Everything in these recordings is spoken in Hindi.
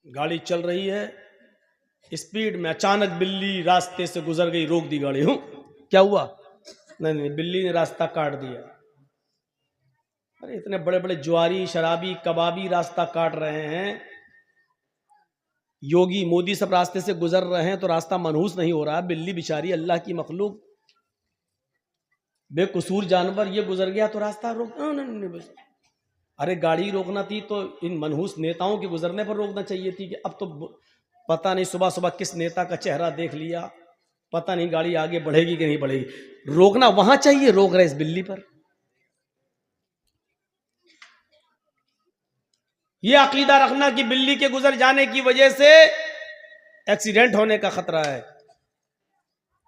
गाड़ी चल रही है स्पीड में, अचानक बिल्ली रास्ते से गुजर गई, रोक दी गाड़ी। हूं, क्या हुआ? नहीं नहीं, बिल्ली ने रास्ता काट दिया। अरे इतने बड़े बड़े जुआरी, शराबी, कबाबी रास्ता काट रहे हैं, योगी मोदी सब रास्ते से गुजर रहे हैं तो रास्ता मनहूस नहीं हो रहा। बिल्ली बेचारी अल्लाह की मखलूक, बेकसूर जानवर, ये गुजर गया तो रास्ता रोक। नहीं बस, अरे गाड़ी रोकना थी तो इन मनहूस नेताओं के गुजरने पर रोकना चाहिए थी। कि अब तो पता नहीं सुबह सुबह किस नेता का चेहरा देख लिया, पता नहीं गाड़ी आगे बढ़ेगी कि नहीं बढ़ेगी। रोकना वहां चाहिए, रोक रहे इस बिल्ली पर। यह अकीदा रखना कि बिल्ली के गुजर जाने की वजह से एक्सीडेंट होने का खतरा है।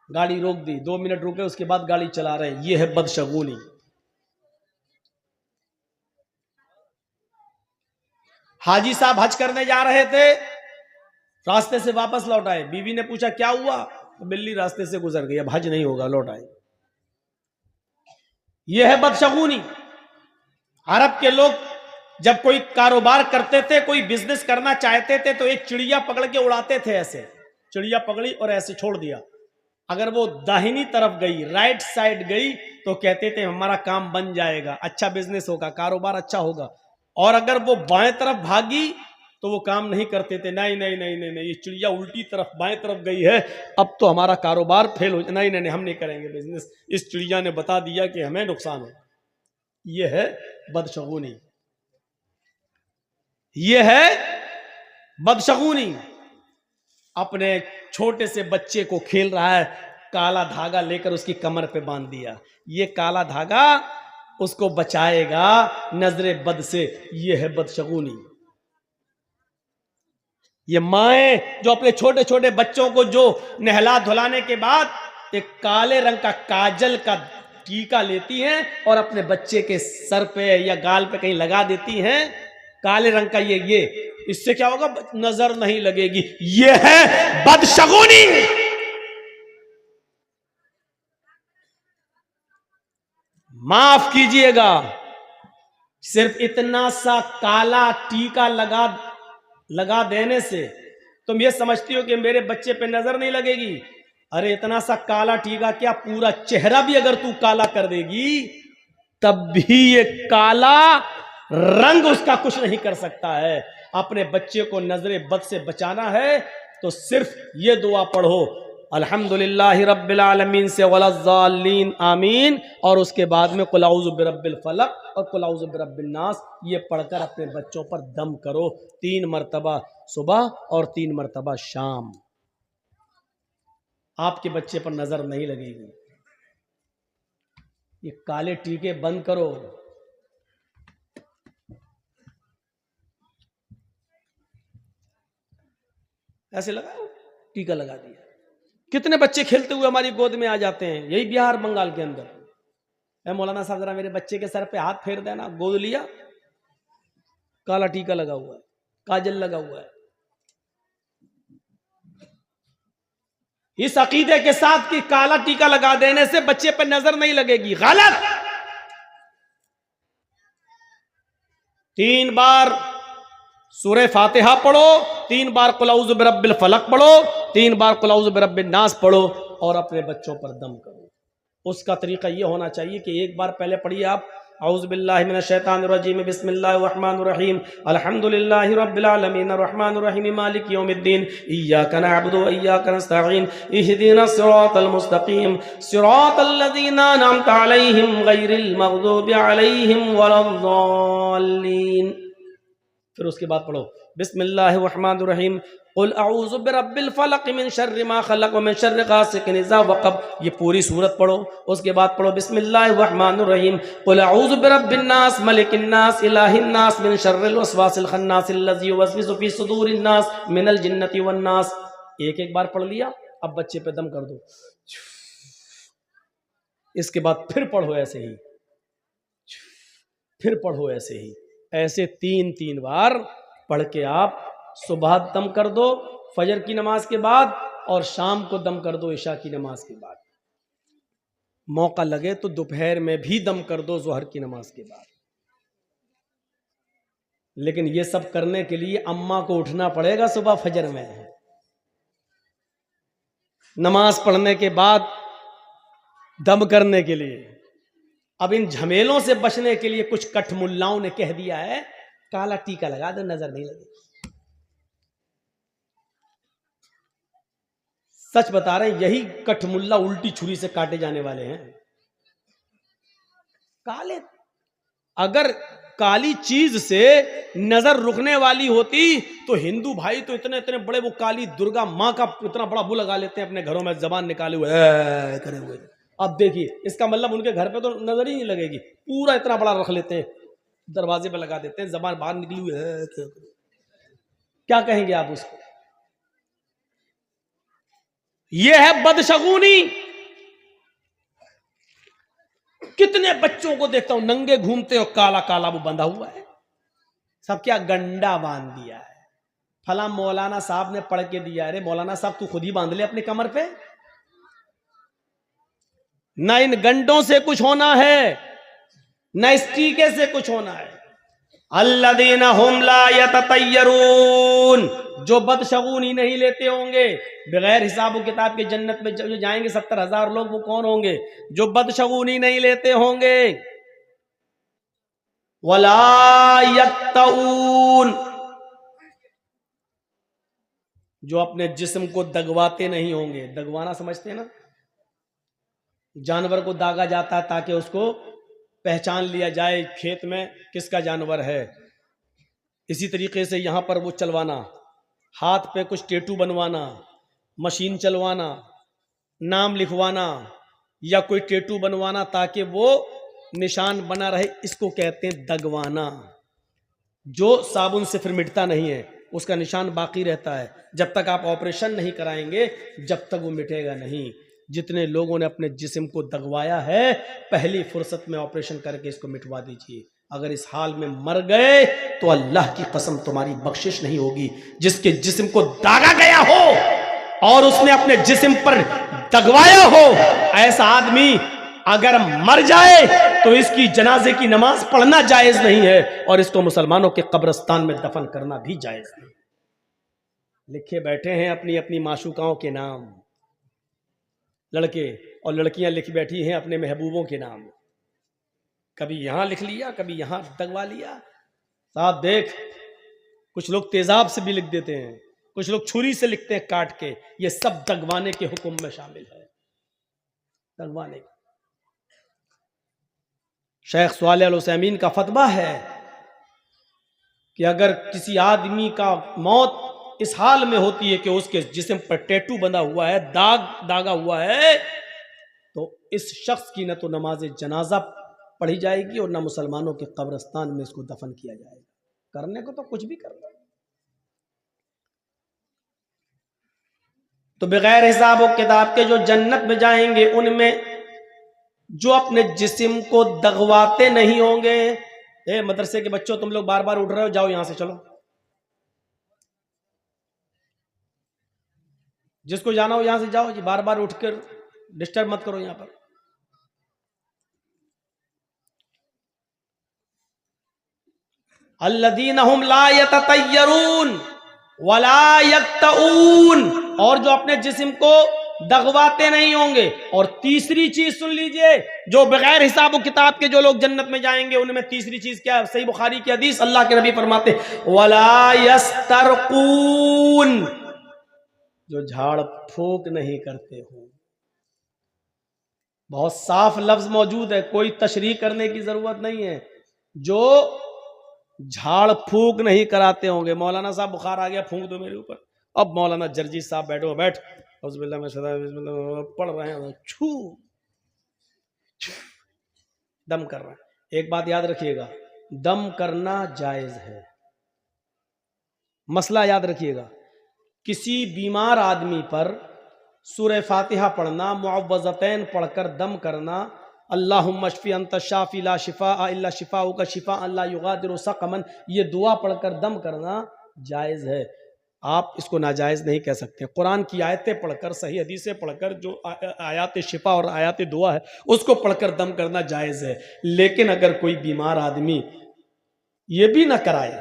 गाड़ी रोक दी, 2 मिनट रुके, उसके बाद गाड़ी चला रहे हैं, यह है बदशगुनी। हाजी साहब हज करने जा रहे थे, रास्ते से वापस लौट आए। बीवी ने पूछा क्या हुआ? तो बिल्ली रास्ते से गुजर गई, अब हज नहीं होगा, लौट आए। यह है बदशगुनी। अरब के लोग जब कोई कारोबार करते थे, कोई बिजनेस करना चाहते थे, तो एक चिड़िया पकड़ के उड़ाते थे। ऐसे चिड़िया पकड़ी और ऐसे छोड़ दिया, अगर वो दाहिनी तरफ गई, राइट साइड गई, तो कहते थे हमारा काम बन जाएगा, अच्छा बिजनेस होगा, कारोबार अच्छा होगा। और अगर वो बाएं तरफ भागी तो वो काम नहीं करते थे। नहीं नहीं नहीं नहीं, नहीं ये चिड़िया उल्टी तरफ बाएं तरफ गई है, अब तो हमारा कारोबार फेल हो, नहीं नहीं नहीं हम नहीं करेंगे बिजनेस, इस चिड़िया ने बता दिया कि हमें नुकसान है। यह है बदशगुनी, यह है बदशगुनी। अपने छोटे से बच्चे को खेल रहा है, काला धागा लेकर उसकी कमर पे बांध दिया। ये काला धागा उसको बचाएगा नजरे बद से, यह है बदशगुनी। ये माएं जो अपने छोटे छोटे बच्चों को जो नहला धुलाने के बाद एक काले रंग का काजल का टीका लेती हैं और अपने बच्चे के सर पे या गाल पे कहीं लगा देती हैं, काले रंग का ये इससे क्या होगा? नजर नहीं लगेगी। ये है बदशगुनी। माफ कीजिएगा, सिर्फ इतना सा काला टीका लगा देने से तुम ये समझती हो कि मेरे बच्चे पे नजर नहीं लगेगी। अरे इतना सा काला टीका क्या, पूरा चेहरा भी अगर तू काला कर देगी तब भी ये काला रंग उसका कुछ नहीं कर सकता है। अपने बच्चे को नजरे बद से बचाना है तो सिर्फ ये दुआ पढ़ो, अल्हम्दुलिल्लाहि रब्बिल आलमीन से वलज़्ज़ालीन आमीन, और उसके बाद में कुल औज़ु बिरब्बिल फलक और कुल औज़ु बिरब्बिन नास, ये पढ़कर अपने बच्चों पर दम करो 3 मरतबा सुबह और 3 मरतबा शाम। आपके बच्चे पर नजर नहीं लगेगी। ये काले टीके बंद करो। ऐसे लगाओ, टीका लगा दिया। कितने बच्चे खेलते हुए हमारी गोद में आ जाते हैं, यही बिहार बंगाल के अंदर। ए मौलाना साहब जरा मेरे बच्चे के सर पे हाथ फेर देना, गोद लिया, काला टीका लगा हुआ है, काजल लगा हुआ है। इस अकीदे के साथ कि काला टीका लगा देने से बच्चे पर नजर नहीं लगेगी, गलत। 3 बार सूरह फातिहा पढ़ो, 3 बार कुल औज़ु बिरब्बिल फलक पढ़ो, 3 बार कुल औज़ु बिरब्बिन नास पढ़ो और अपने बच्चों पर दम करो। उसका तरीका यह होना चाहिए कि एक बार पहले पढ़िए आप औज़ु बिल्लाहि मिनश शैतानिर रजीम, बिस्मिल्लाहिर रहमानिर रहीम, अल्हम्दुलिल्लाहि रब्बिल आलमीन, अर्रहमानिर रहीम, मालिकि यौमिद्दीन, इय्याका नअबुदु व इय्याका नस्तईन, इहदिनस सिरातल मुस्तकीम, सिरातल लज़ीना अनअमता अलैहिम गैरिल मग़दूबि अलैहिम वलद्दाल्लीन। फिर उसके बाद पढ़ो बिस्मिल्लाहिर रहमानिर रहीम, कुल अऊज़ु बिरब्बिल फलक मिन शर्रि मा खलक व मिन शर्रि गासिकिन इज़ा वक़ब। ये पूरी सूरत पढ़ो। उसके बाद पढ़ो बिस्मिल्लाहिर रहमानिर रहीम, कुल अऊज़ु बिरब्बिन नास मलिकिन नास इलाहिन नास मिन शर्रिल वसवासिल खन्नास अल्लज़ी युवस्विसु फी सुदूरिन नास मिनल जिन्नति वन नास। एक बार पढ़ लिया, अब बच्चे पे दम कर दो। इसके बाद फिर पढ़ो ऐसे ही, फिर पढ़ो ऐसे ही, ऐसे 3-3 बार पढ़ के आप सुबह दम कर दो फजर की नमाज के बाद, और शाम को दम कर दो इशा की नमाज के बाद। मौका लगे तो दोपहर में भी दम कर दो ज़ोहर की नमाज के बाद। लेकिन ये सब करने के लिए अम्मा को उठना पड़ेगा सुबह फजर में, नमाज पढ़ने के बाद दम करने के लिए। अब इन झमेलों से बचने के लिए कुछ कठमुल्लाओं ने कह दिया है काला टीका लगा दो, नजर नहीं लगे। सच बता रहे हैं, यही कठमुल्ला उल्टी छुरी से काटे जाने वाले हैं। काले, अगर काली चीज से नजर रुकने वाली होती तो हिंदू भाई तो इतने इतने बड़े वो काली दुर्गा मां का इतना बड़ा वो लगा लेते हैं अपने घरों में, जबान निकाले हुए करे हुए। अब देखिए, इसका मतलब उनके घर पे तो नजर ही नहीं लगेगी, पूरा इतना बड़ा रख लेते हैं, दरवाजे पे लगा देते हैं, जबान बाहर निकली हुई है। क्या कहेंगे आप उसको? यह है बदशगुनी। कितने बच्चों को देखता हूं नंगे घूमते और काला काला वो बंधा हुआ है, सब क्या गंडा बांध दिया है। फला मौलाना साहब ने पढ़ के दिया। अरे मौलाना साहब तू खुद ही बांध ले अपने कमर पे, ना इन गंडों से कुछ होना है, न इस टीके से कुछ होना है। अल्लदीना हुम ला यततय्यरून, जो बदशगुनी नहीं लेते होंगे, बगैर हिसाब किताब के जन्नत में जो जाएंगे 70,000 लोग, वो कौन होंगे? जो बदशगुनी नहीं लेते होंगे। वला यक्तऊन, जो अपने जिस्म को दगवाते नहीं होंगे। दगवाना समझते हैं ना, जानवर को दागा जाता है ताकि उसको पहचान लिया जाए खेत में किसका जानवर है। इसी तरीके से यहां पर वो चलवाना, हाथ पे कुछ टेटू बनवाना, मशीन चलवाना, नाम लिखवाना या कोई टेटू बनवाना ताकि वो निशान बना रहे, इसको कहते हैं दगवाना। जो साबुन से फिर मिटता नहीं है, उसका निशान बाकी रहता है। जब तक आप ऑपरेशन नहीं कराएंगे जब तक वो मिटेगा नहीं। जितने लोगों ने अपने जिस्म को दगवाया है, पहली फुर्सत में ऑपरेशन करके इसको मिटवा दीजिए। अगर इस हाल में मर गए तो अल्लाह की कसम तुम्हारी बख्शिश नहीं होगी। जिसके जिस्म को दागा गया हो और उसने अपने जिस्म पर दगवाया हो, ऐसा आदमी अगर मर जाए तो इसकी जनाजे की नमाज पढ़ना जायज नहीं है और इसको मुसलमानों के कब्रिस्तान में दफन करना भी जायज नहीं। लिखे बैठे हैं अपनी अपनी माशूकाओं के नाम, लड़के और लड़कियां लिख बैठी हैं अपने महबूबों के नाम। कभी यहां लिख लिया, कभी यहां दगवा लिया। साहब देख, कुछ लोग तेजाब से भी लिख देते हैं, कुछ लोग छुरी से लिखते हैं काट के। ये सब दगवाने के हुक्म में शामिल है, दगवाने। शेख सालेह अल उसैमीन का फतवा है कि अगर किसी आदमी का मौत इस हाल में होती है कि उसके जिस्म पर टैटू बंधा हुआ है, दागा हुआ है, तो इस शख्स की न तो नमाज जनाजा पढ़ी जाएगी और न मुसलमानों के कब्रिस्तान में इसको दफन किया जाएगा। करने को तो कुछ भी करना। तो बगैर हिसाब और किताब के जो जन्नत में जाएंगे, उनमें जो अपने जिस्म को दगवाते नहीं होंगे। ए मदरसे के बच्चों, तुम लोग बार बार उठ रहे हो, जाओ यहां से चलो। जिसको जाना हो यहां से जाओ जी, बार बार उठकर डिस्टर्ब मत करो यहां पर। अल्लदीना हुम ला यततय्यरून वला यक्तऊन, और जो अपने जिस्म को दगवाते नहीं होंगे। और तीसरी चीज सुन लीजिए, जो बगैर हिसाब किताब के जो लोग जन्नत में जाएंगे, उनमें तीसरी चीज क्या है? सही बुखारी की हदीस, अल्लाह के नबी फरमाते वला यस्तरकून, जो झाड़ फूक नहीं करते हो। बहुत साफ लफ्ज मौजूद है, कोई तशरीह करने की जरूरत नहीं है। जो झाड़ फूक नहीं कराते होंगे। मौलाना साहब बुखार आ गया, फूंक दो मेरे ऊपर। अब मौलाना जर्जी साहब बैठो, बैठ, पढ़ रहे हैं, छू दम कर रहे हैं। एक बात याद रखिएगा, दम करना जायज है। मसला याद रखिएगा, किसी बीमार आदमी पर सूरह फातिहा पढ़ना, मुअव्वज़तैन पढ़कर दम करना, अल्लाहुम्मा शफ़ी अंता शाफ़ी ला शिफ़ा इल्ला शिफ़ाउका शिफ़ाअन ला युग़ादिरु सक़मन, ये दुआ पढ़कर दम करना जायज़ है। आप इसको नाजायज़ नहीं कह सकते। कुरान की आयतें पढ़कर, सही हदीसें पढ़कर, जो आयात शिफ़ा और आयात दुआ है उसको पढ़कर दम करना जायज़ है। लेकिन अगर कोई बीमार आदमी ये भी ना कराए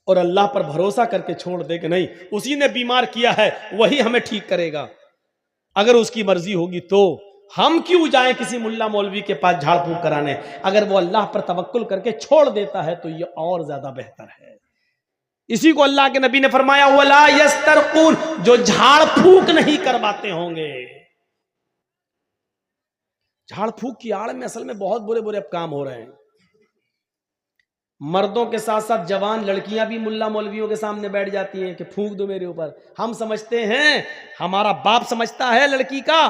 और अल्लाह पर भरोसा करके छोड़ दे कि नहीं उसी ने बीमार किया है वही हमें ठीक करेगा, अगर उसकी मर्जी होगी तो हम क्यों जाएं किसी मुल्ला मौलवी के पास झाड़ फूक कराने। अगर वो अल्लाह पर तवक्कुल करके छोड़ देता है तो ये और ज्यादा बेहतर है। इसी को अल्लाह के नबी ने फरमाया वला यस्तरकून, जो झाड़ फूक नहीं करवाते होंगे। झाड़ फूक की आड़ में असल में बहुत बुरे बुरे काम हो रहे हैं। मर्दों के साथ साथ जवान लड़कियां भी मुल्ला मौलवियों के सामने बैठ जाती हैं कि फूंक दो मेरे ऊपर। हम समझते हैं, हमारा बाप समझता है लड़की का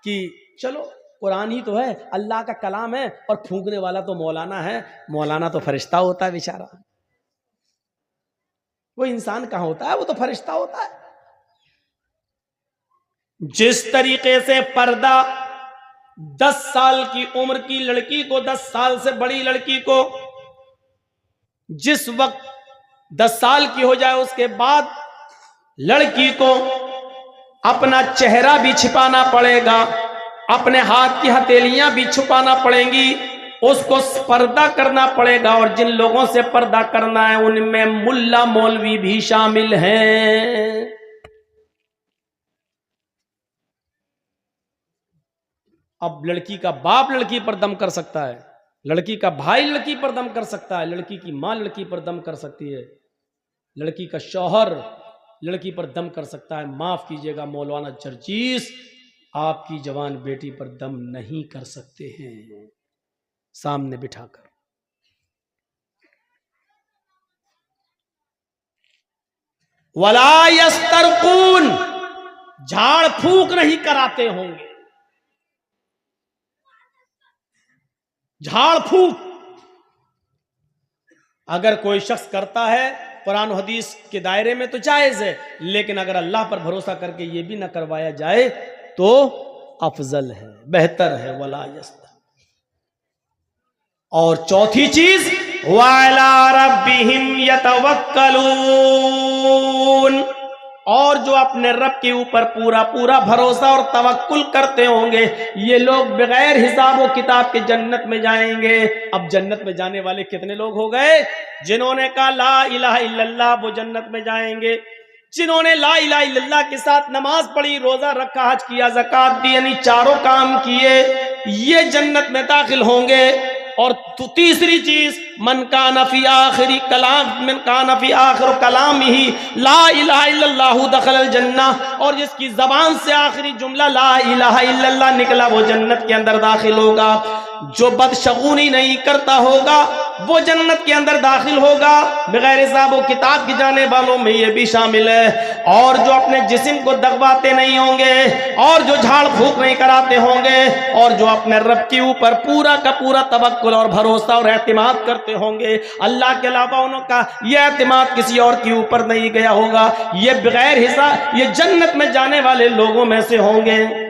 कि चलो कुरान ही तो है, अल्लाह का कलाम है, और फूंकने वाला तो मौलाना है। मौलाना तो फरिश्ता होता है बेचारा, वो इंसान कहां होता है, वो तो फरिश्ता होता है। जिस तरीके से पर्दा 10 साल की उम्र की लड़की को, 10 साल से बड़ी लड़की को जिस वक्त 10 साल की हो जाए उसके बाद लड़की को अपना चेहरा भी छिपाना पड़ेगा, अपने हाथ की हथेलियां भी छुपाना पड़ेंगी, उसको पर्दा करना पड़ेगा। और जिन लोगों से पर्दा करना है उनमें मुल्ला मौलवी भी शामिल हैं। अब लड़की का बाप लड़की पर दम कर सकता है, लड़की का भाई लड़की पर दम कर सकता है, लड़की की मां लड़की पर दम कर सकती है, लड़की का शौहर लड़की पर दम कर सकता है। माफ कीजिएगा मौलाना जर्जीस, आपकी जवान बेटी पर दम नहीं कर सकते हैं सामने बिठाकर। वला यस्तरकून, झाड़ फूक नहीं कराते होंगे। झाड़ फूक अगर कोई शख्स करता है कुरान हदीस के दायरे में तो जायज है, लेकिन अगर अल्लाह पर भरोसा करके ये भी ना करवाया जाए तो अफजल है, बेहतर है। वला यस्तर। और चौथी चीज वाला रब्बिहिम यतवक्कलून, और जो अपने रब के ऊपर पूरा पूरा भरोसा और तवक्कुल करते होंगे ये लोग बगैर हिसाब व किताब के जन्नत में जाएंगे। अब जन्नत में जाने वाले कितने लोग हो गए? जिन्होंने कहा ला इलाहा इल्लल्लाह वो जन्नत में जाएंगे, जिन्होंने ला इलाहा इल्लल्लाह के साथ नमाज पढ़ी, रोजा रखा, हज किया, ज़कात दी, यानी चारों काम किए, ये जन्नत में दाखिल होंगे। और तीसरी चीज मन काना फी आखिरी कलाम, मन काना फी आखिर कलाम ही ला इलाहा इल्लल्लाहु दखलल जन्ना, और जिसकी जबान से आखिरी जुमला ला इलाहा इल्लल्लाह निकला वो जन्नत के अंदर दाखिल होगा। जो बदशगुनी नहीं करता होगा वो जन्नत के अंदर दाखिल होगा बगैर हिसाब व किताब की जाने वालों में ये भी शामिल है। और जो अपने जिस्म को दगवाते नहीं होंगे, और जो झाड़ फूक नहीं कराते होंगे, और जो अपने रब के ऊपर पूरा का पूरा तवक्कुल और भरोसा और एतमाद करते होंगे, अल्लाह के अलावा उनका यह एतमाद किसी और के ऊपर नहीं गया होगा, ये बगैर हिसाब ये जन्नत में जाने वाले लोगों में से होंगे।